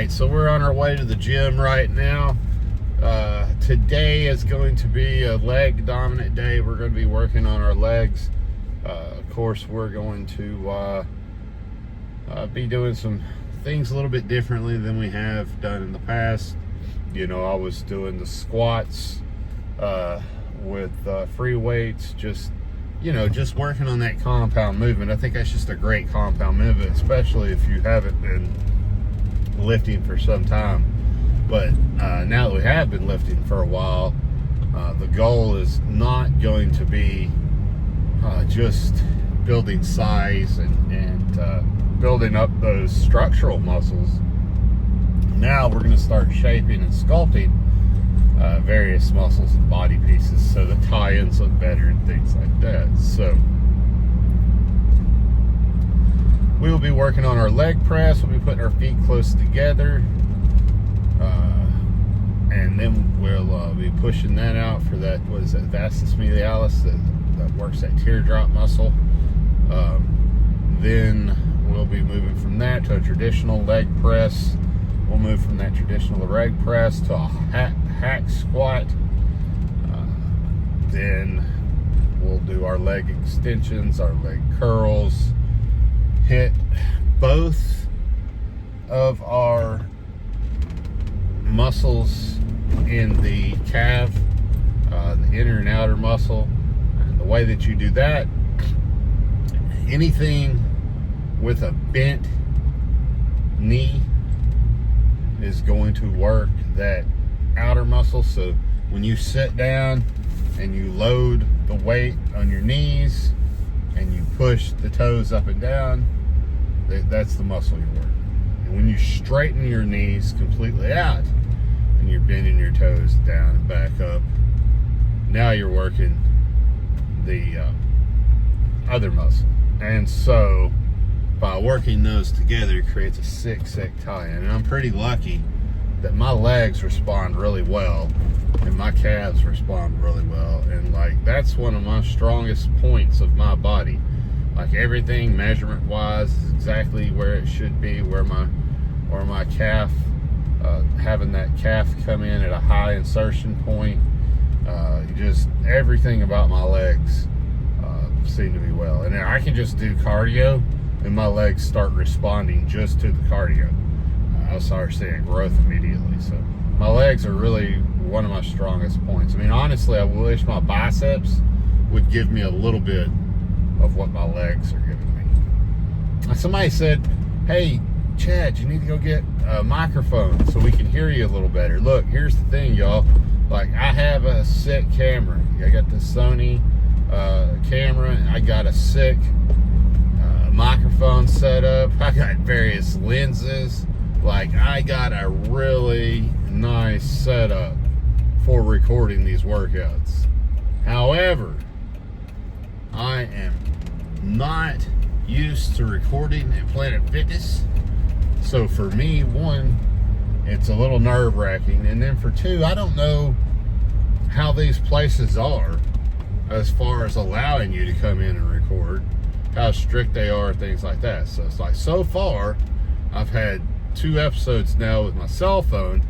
right, so we're on our way to the gym right now. Today is going to be a leg dominant day. We're going to be working on our legs. Of course, we're going to be doing some things a little bit differently than we have done in the past. You know, I was doing the squats with free weights, just working on that compound movement. I think that's just a great compound movement, especially if you haven't been lifting for some time. But now that we have been lifting for a while, the goal is not going to be just building size and building up those structural muscles. Now we're going to start shaping and sculpting various muscles and body pieces so the tie-ins look better and things like that. So we will be working on our leg press. We'll be putting our feet close together, and then we'll be pushing that out for that, what is that, vastus medialis, that works that teardrop muscle. Then we'll be moving from that to a traditional leg press. We'll move from that traditional leg press to a hack squat. Then we'll do our leg extensions, our leg curls, hit both of our muscles in the calf, the inner and outer muscle. And the way that you do that, anything with a bent knee is going to work that outer muscle. So when you sit down and you load the weight on your knees and you push the toes up and down, that's the muscle you're working. And when you straighten your knees completely out and you're bending your toes down and back up, now you're working the other muscle. And so by working those together, it creates a sick tie-in. And I'm pretty lucky that my legs respond really well and my calves respond really well. And like, that's one of my strongest points of my body. Like, everything measurement wise is exactly where it should be, where my calf, having that calf come in at a high insertion point, just everything about my legs seem to be well. And I can just do cardio and my legs start responding just to the cardio. I'll start seeing growth immediately. So my legs are really one of my strongest points. I mean, honestly, I wish my biceps would give me a little bit of what my legs are giving me. Somebody said, hey, Chad, you need to go get a microphone so we can hear you a little better. Look, here's the thing, y'all. Like, I have a sick camera. I got the Sony camera, and I got a sick microphone set up. I got various lenses. Like, I got a really nice setup for recording these workouts. However, I am not used to recording at Planet Fitness. So for me, one, it's a little nerve-wracking. And then for two, I don't know how these places are as far as allowing you to come in and record, how strict they are, things like that. So it's like, so far, I've had 2 episodes now with my cell phone,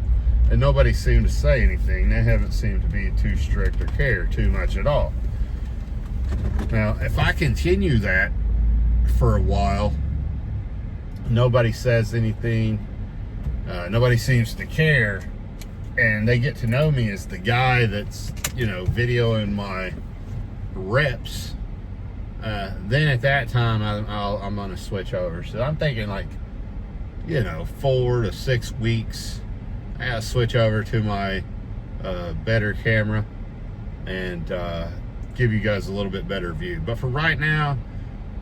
and nobody seemed to say anything. They haven't seemed to be too strict or care too much at all. Now, if I continue that for a while, nobody says anything, nobody seems to care, and they get to know me as the guy that's, videoing my reps, then at that time I'm going to switch over. So I'm thinking, like, 4 to 6 weeks, I'll switch over to my better camera and give you guys a little bit better view. But for right now,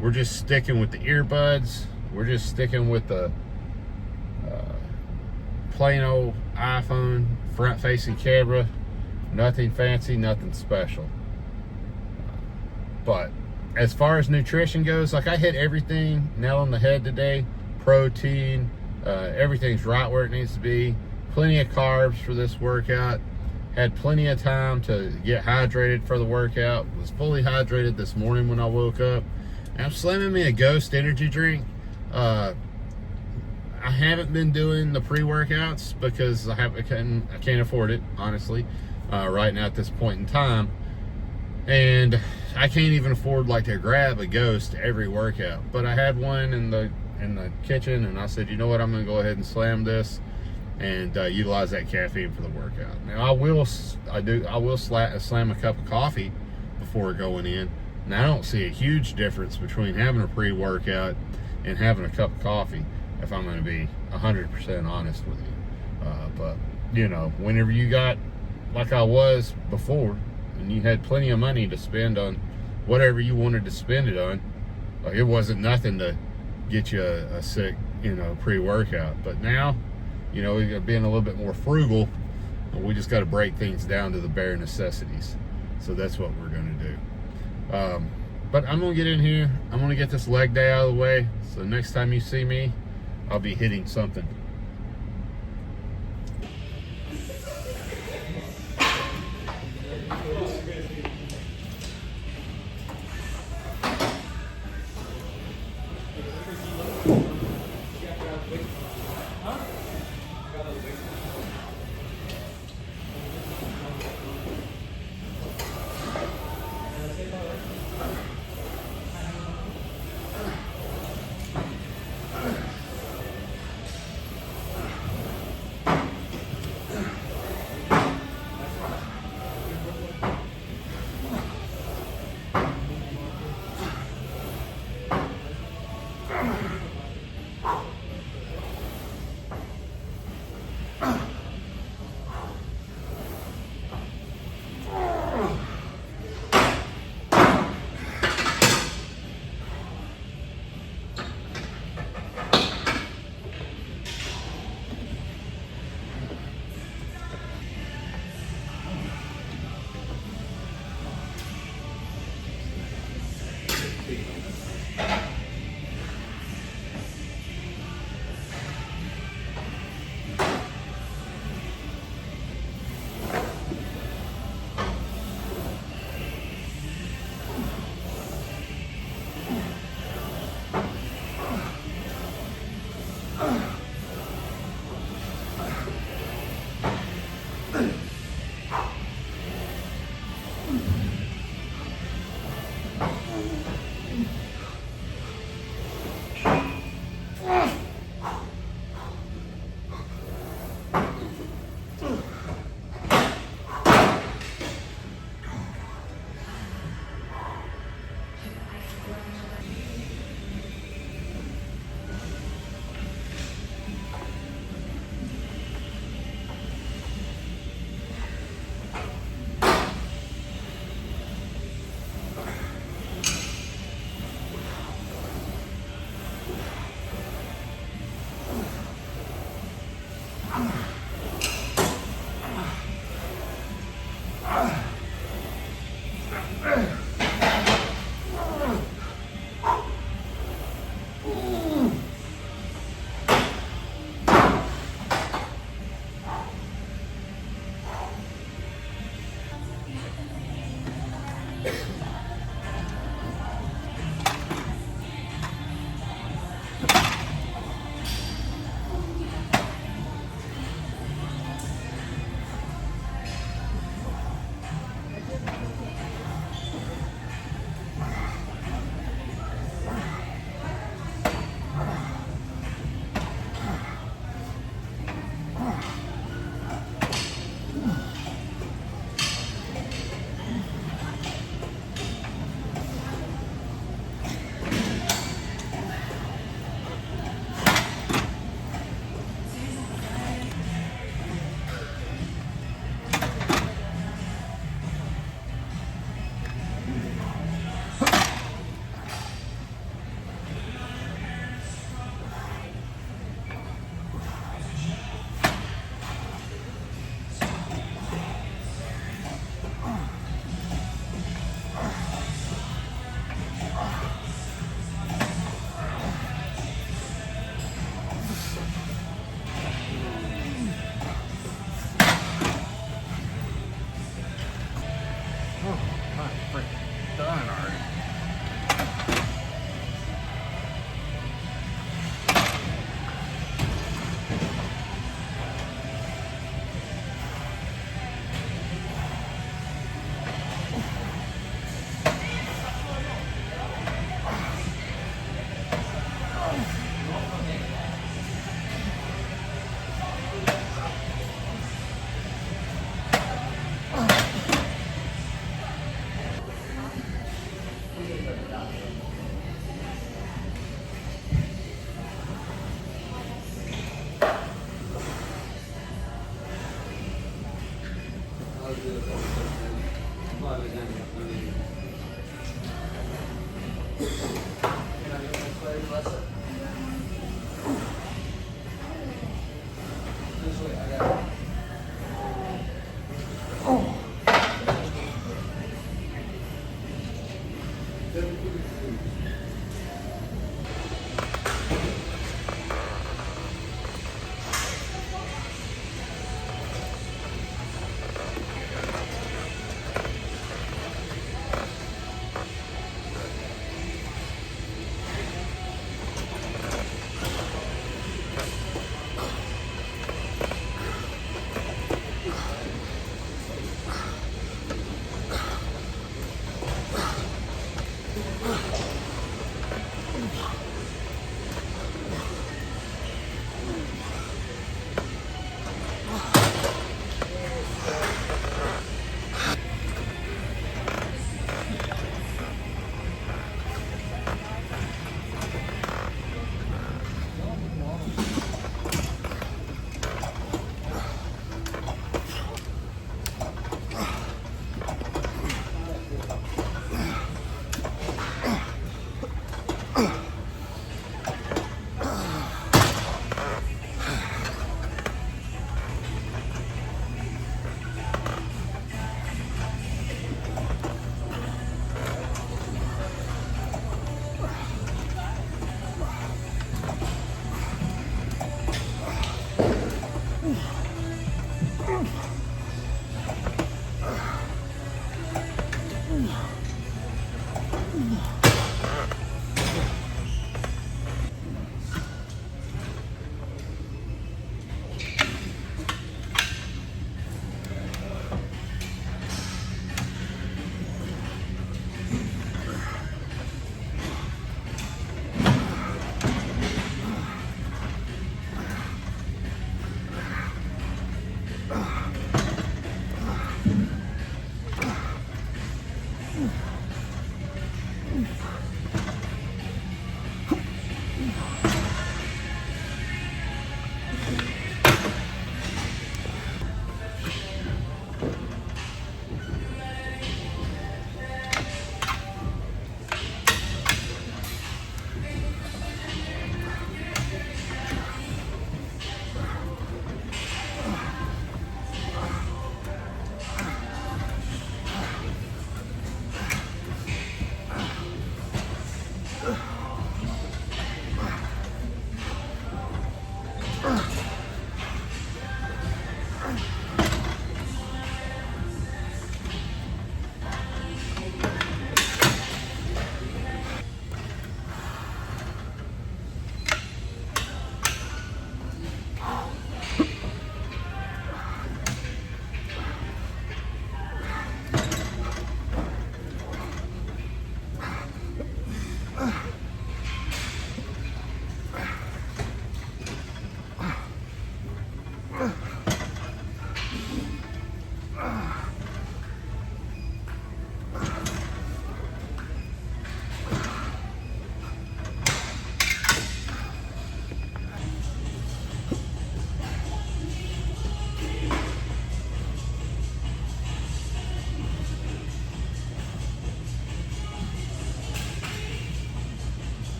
we're just sticking with the earbuds. We're just sticking with the plain old iPhone front-facing camera. Nothing fancy, nothing special. But as far as nutrition goes, like, I hit everything nail on the head today. Protein, everything's right where it needs to be. Plenty of carbs for this workout. Had plenty of time to get hydrated for the workout. Was fully hydrated this morning when I woke up. And I'm slamming me a Ghost energy drink. I haven't been doing the pre-workouts because I can't afford it, honestly, right now at this point in time. And I can't even afford like to grab a Ghost every workout. But I had one in the kitchen, and I said, you know what, I'm gonna go ahead and slam this and utilize that caffeine for the workout. Now I will slam a cup of coffee before going in. Now I don't see a huge difference between having a pre-workout and having a cup of coffee, if I'm going to be 100% honest with you. But you know, whenever you got like I was before, and you had plenty of money to spend on whatever you wanted to spend it on, it wasn't nothing to get you a sick, you know, pre-workout. But now, you know, we're being a little bit more frugal, and we just got to break things down to the bare necessities. So that's what we're going to do. But I'm going to get in here. I'm going to get this leg day out of the way. So next time you see me, I'll be hitting something.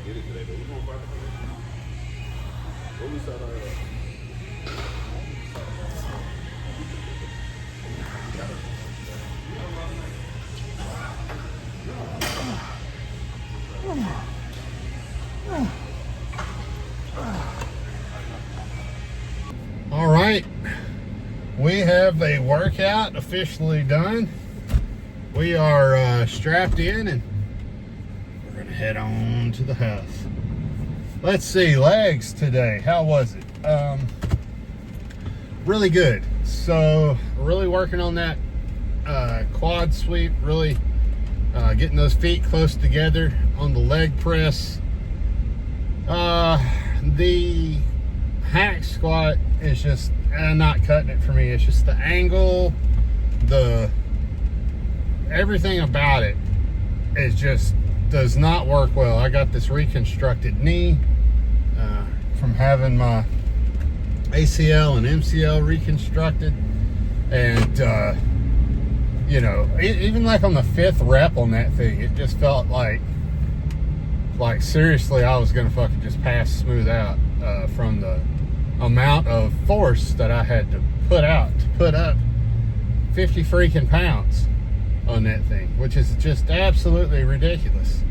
get it today, but we're gonna find it. What was that? All right, we have a workout officially done. We are strapped in and we're gonna head on to the house. Let's see, legs today, how was it? Really good. So really working on that quad sweep, really getting those feet close together on the leg press. The hack squat is just not cutting it for me. It's just the angle, everything about it is just does not work well. I got this reconstructed knee from having my ACL and MCL reconstructed, and you know, even like on the 5th rep on that thing, it just felt like seriously I was gonna fucking just pass smooth out from the amount of force that I had to put up 50 freaking pounds on that thing, which is just absolutely ridiculous.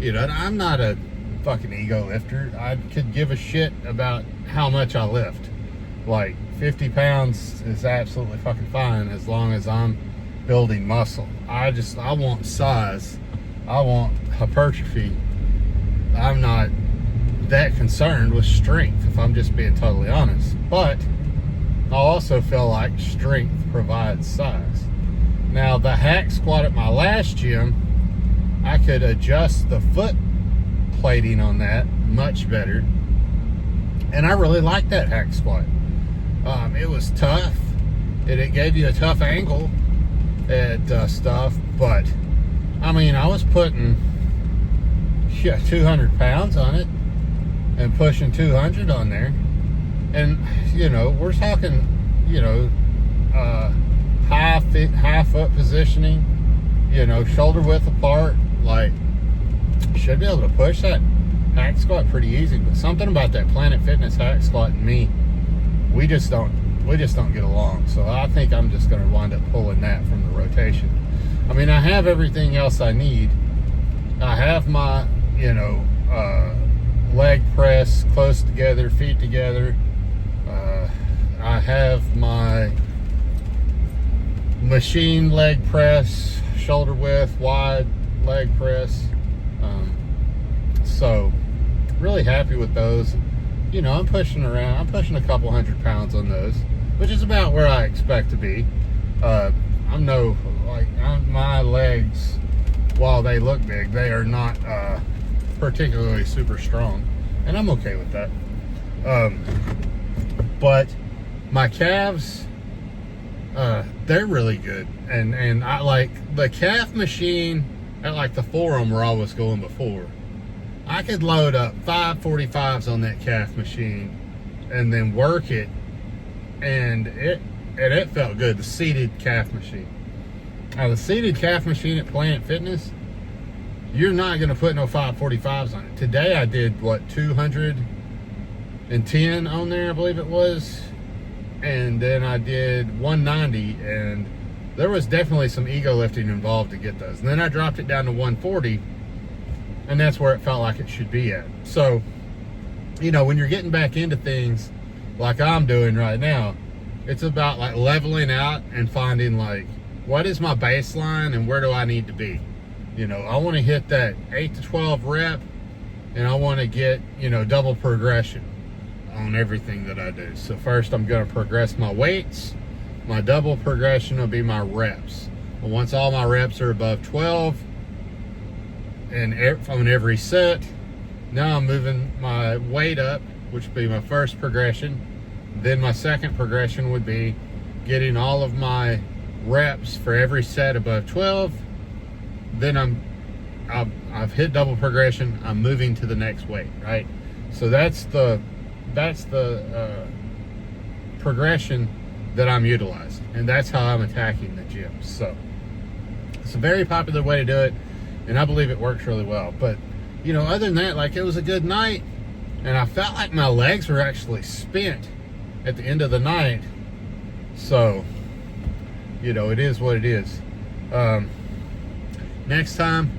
You know, I'm not a fucking ego lifter. I could give a shit about how much I lift. Like 50 pounds is absolutely fucking fine as long as I'm building muscle. I want size. I want hypertrophy. I'm not that concerned with strength, if I'm just being totally honest. But I also feel like strength provides size. Now, the hack squat at my last gym, I could adjust the foot plating on that much better, and I really liked that hack squat. It was tough. It gave you a tough angle at stuff, but I mean, I was putting 200 pounds on it and pushing 200 on there, and you know, we're talking, you know, high foot positioning, you know, shoulder width apart. Like, should be able to push that hack squat pretty easy. But something about that Planet Fitness hack squat and me, we just don't get along. So I think I'm just going to wind up pulling that from the rotation. I mean, I have everything else I need. I have my, you know, leg press close together, feet together. I have my machine leg press, shoulder width, wide leg press. So really happy with those. You know, I'm pushing a couple 100 pounds on those, which is about where I expect to be. My legs, while they look big, they are not particularly super strong, and I'm okay with that. But my calves, they're really good, and I like the calf machine at like the forum where I was going before. I could load up 545s on that calf machine and then work it, and it felt good. The seated calf machine. Now, the seated calf machine at Planet Fitness, you're not going to put no 545s on it. Today I did, what, 210 on there, I believe it was. And then I did 190, and there was definitely some ego lifting involved to get those. And then I dropped it down to 140, and that's where it felt like it should be at. So, you know, when you're getting back into things like I'm doing right now, it's about like leveling out and finding like, what is my baseline and where do I need to be? You know, I want to hit that 8 to 12 rep, and I want to get, you know, double progression on everything that I do. So first I'm going to progress my weights. My double progression will be my reps. But once all my reps are above 12 and on every set, now I'm moving my weight up, which would be my first progression. Then my second progression would be getting all of my reps for every set above 12. Then I've hit double progression. I'm moving to the next weight, right? So that's the progression that I'm utilizing, and that's how I'm attacking the gym. So it's a very popular way to do it, and I believe it works really well. But you know, other than that, like, it was a good night, and I felt like my legs were actually spent at the end of the night. So, you know, it is what it is. Next time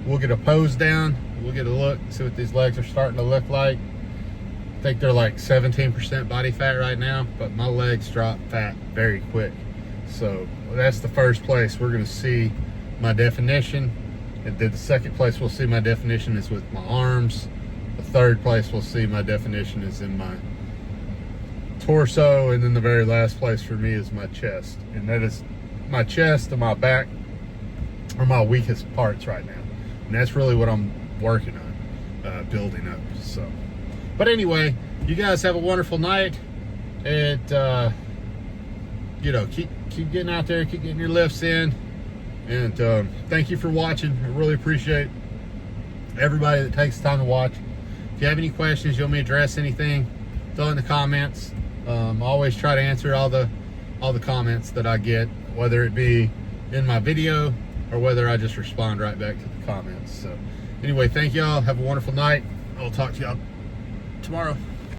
we'll get a pose down, we'll get a look, see what these legs are starting to look like. I think they're like 17% body fat right now, but my legs drop fat very quick. So that's the first place we're going to see my definition. And then the second place we'll see my definition is with my arms. The third place we'll see my definition is in my torso. And then the very last place for me is my chest. And that is my chest and my back are my weakest parts right now. And that's really what I'm working on, building up. So, but anyway, you guys have a wonderful night. And, you know, keep getting out there, keep getting your lifts in. And thank you for watching. I really appreciate everybody that takes the time to watch. If you have any questions, you want me to address anything, throw it in the comments. I always try to answer all the comments that I get, whether it be in my video or whether I just respond right back to the comments. So anyway, thank y'all. Have a wonderful night. I'll talk to y'all tomorrow.